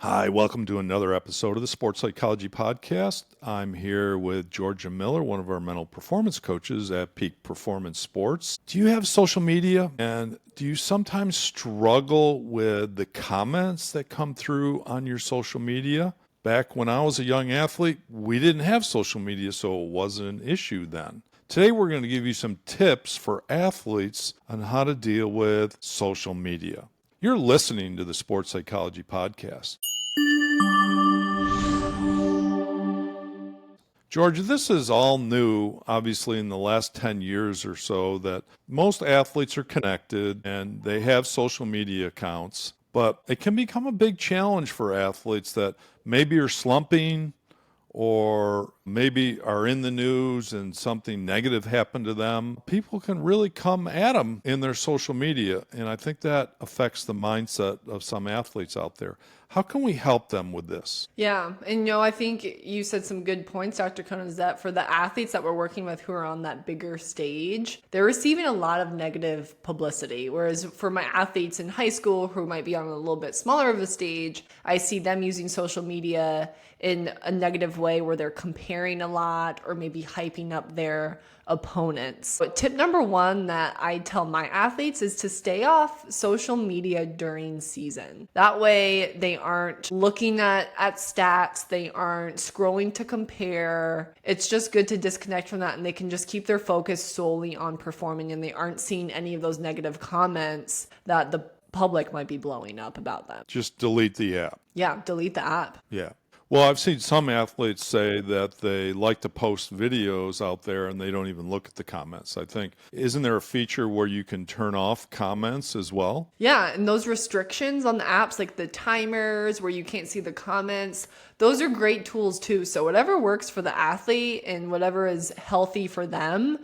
Hi, welcome to another episode of the Sports Psychology Podcast. I'm here with Georgia Miller, one of our mental performance coaches at Peak Performance Sports. Do you have social media? And do you sometimes struggle with the comments that come through on your social media? Back when I was a young athlete, we didn't have social media, so it wasn't an issue then. Today, we're going to give you some tips for athletes on how to deal with social media. You're listening to the Sports Psychology Podcast. Georgia, this is all new, obviously, in the last 10 years or so, that most athletes are connected and they have social media accounts, but it can become a big challenge for athletes that maybe are slumping or maybe are in the news and something negative happened to them. People can really come at them in their social media, and I think that affects the mindset of some athletes out there. How can we help them with this? Yeah. And, I think you said some good points, Dr. Cohn, is that for the athletes that we're working with who are on that bigger stage, they're receiving a lot of negative publicity. Whereas for my athletes in high school who might be on a little bit smaller of a stage, I see them using social media in a negative way where they're comparing a lot or maybe hyping up their opponents. But tip number one that I tell my athletes is to stay off social media during season. That way they aren't looking at stats, they aren't scrolling to compare. It's just good to disconnect from that and they can just keep their focus solely on performing and they aren't seeing any of those negative comments that the public might be blowing up about them. Just delete the app. Yeah, delete the app. Yeah. Well, I've seen some athletes say that they like to post videos out there and they don't even look at the comments. I think, isn't there a feature where you can turn off comments as well? Yeah, and those restrictions on the apps, like the timers where you can't see the comments, those are great tools too. So whatever works for the athlete and whatever is healthy for them,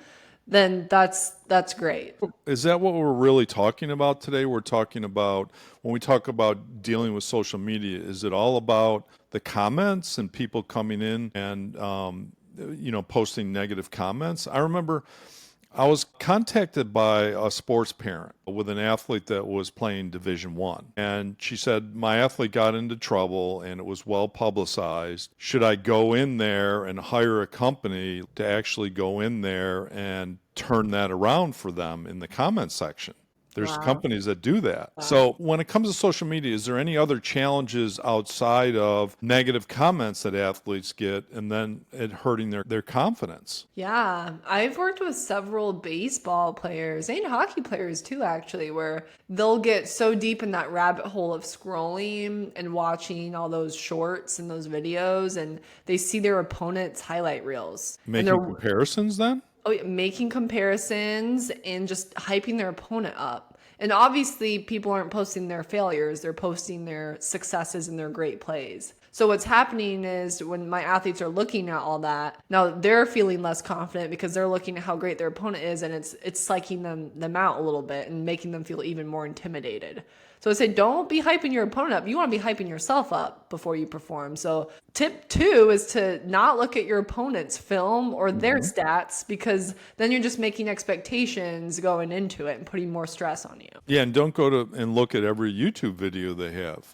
then that's great. Is that what we're really talking about today? We're talking about, when we talk about dealing with social media, is it all about the comments and people coming in and, posting negative comments? I remember I was contacted by a sports parent with an athlete that was playing Division I. And she said, my athlete got into trouble and it was well publicized. Should I go in there and hire a company to actually go in there and turn that around for them in the comment section? There's companies that do that. So when it comes to social media, is there any other challenges outside of negative comments that athletes get and then it hurting their confidence? Yeah, I've worked with several baseball players and hockey players too, actually, where they'll get so deep in that rabbit hole of scrolling and watching all those shorts and those videos, and they see their opponent's highlight reels. Making comparisons then? Oh, yeah, making comparisons and just hyping their opponent up. And obviously, people aren't posting their failures. They're posting their successes and their great plays. So what's happening is when my athletes are looking at all that, now they're feeling less confident because they're looking at how great their opponent is, and it's psyching them out a little bit and making them feel even more intimidated. So I say, don't be hyping your opponent up. You want to be hyping yourself up before you perform. So tip 2 is to not look at your opponent's film or their stats, because then you're just making expectations going into it and putting more stress on you. Yeah, and don't go to and look at every YouTube video they have.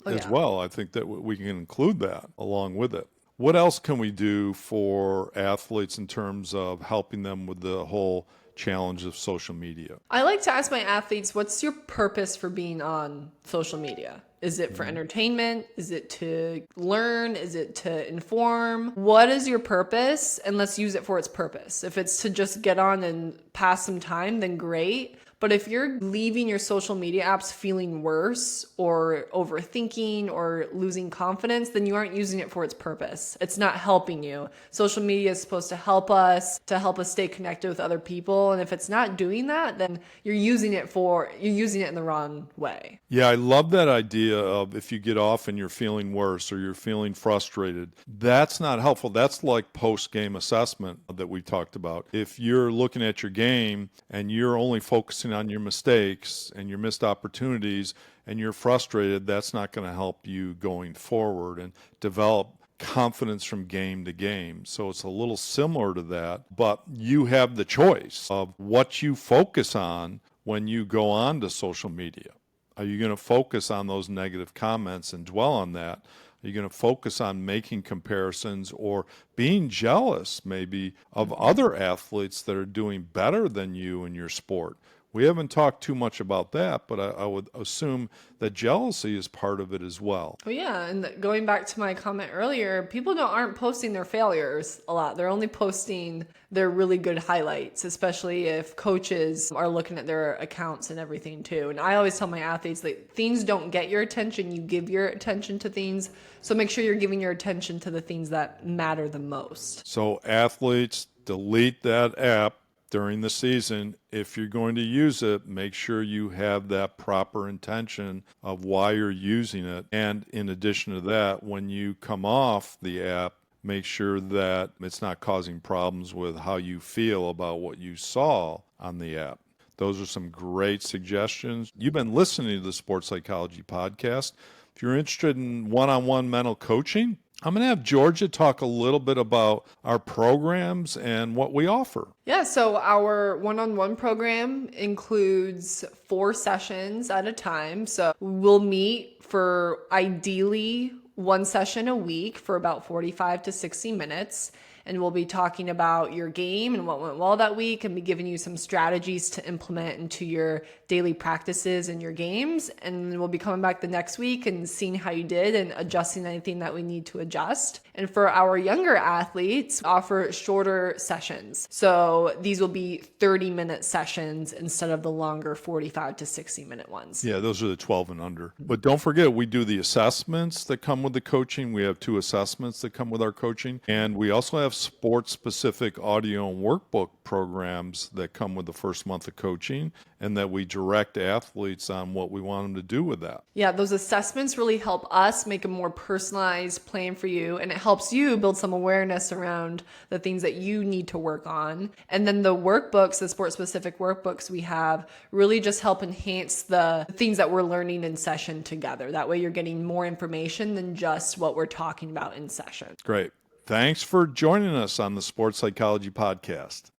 As well. I think that we can include that along with it. What else can we do for athletes in terms of helping them with the whole challenge of social media? I like to ask my athletes, what's your purpose for being on social media? Is it for entertainment? Is it to learn? Is it to inform? What is your purpose? And let's use it for its purpose. If it's to just get on and pass some time, then great. But if you're leaving your social media apps feeling worse or overthinking or losing confidence, then you aren't using it for its purpose. It's not helping you. Social media is supposed to help us stay connected with other people. And if it's not doing that, then you're using it in the wrong way. Yeah, I love that idea of if you get off and you're feeling worse or you're feeling frustrated, that's not helpful. That's like post-game assessment that we talked about. If you're looking at your game and you're only focusing on your mistakes and your missed opportunities and you're frustrated, that's not going to help you going forward and develop confidence from game to game. So it's a little similar to that, but you have the choice of what you focus on when you go on to social media. Are you going to focus on those negative comments and dwell on that? Are you going to focus on making comparisons or being jealous maybe of other athletes that are doing better than you in your sport? We haven't talked too much about that, but I would assume that jealousy is part of it as well. Well, yeah, and going back to my comment earlier, people aren't posting their failures a lot. They're only posting their really good highlights, especially if coaches are looking at their accounts and everything too. And I always tell my athletes that things don't get your attention, you give your attention to things. So make sure you're giving your attention to the things that matter the most. So athletes, delete that app during the season. If you're going to use it, make sure you have that proper intention of why you're using it. And in addition to that, when you come off the app, make sure that it's not causing problems with how you feel about what you saw on the app. Those are some great suggestions. You've been listening to the Sports Psychology Podcast. If you're interested in one-on-one mental coaching, I'm going to have Georgia talk a little bit about our programs and what we offer. Yeah, so our one-on-one program includes 4 sessions at a time. So we'll meet for ideally 1 session a week for about 45 to 60 minutes. And we'll be talking about your game and what went well that week and be giving you some strategies to implement into your daily practices and your games. And we'll be coming back the next week and seeing how you did and adjusting anything that we need to adjust. And for our younger athletes, offer shorter sessions. So these will be 30-minute sessions instead of the longer 45 to 60-minute ones. Yeah, those are the 12 and under. But don't forget, we do the assessments that come with the coaching. We have 2 assessments that come with our coaching. And we also have sports-specific audio and workbook programs that come with the first month of coaching and that we direct athletes on what we want them to do with that. Yeah, those assessments really help us make a more personalized plan for you, and it helps you build some awareness around the things that you need to work on. And then the workbooks, the sport-specific workbooks we have, really just help enhance the things that we're learning in session together. That way you're getting more information than just what we're talking about in session. Great. Thanks for joining us on the Sports Psychology Podcast.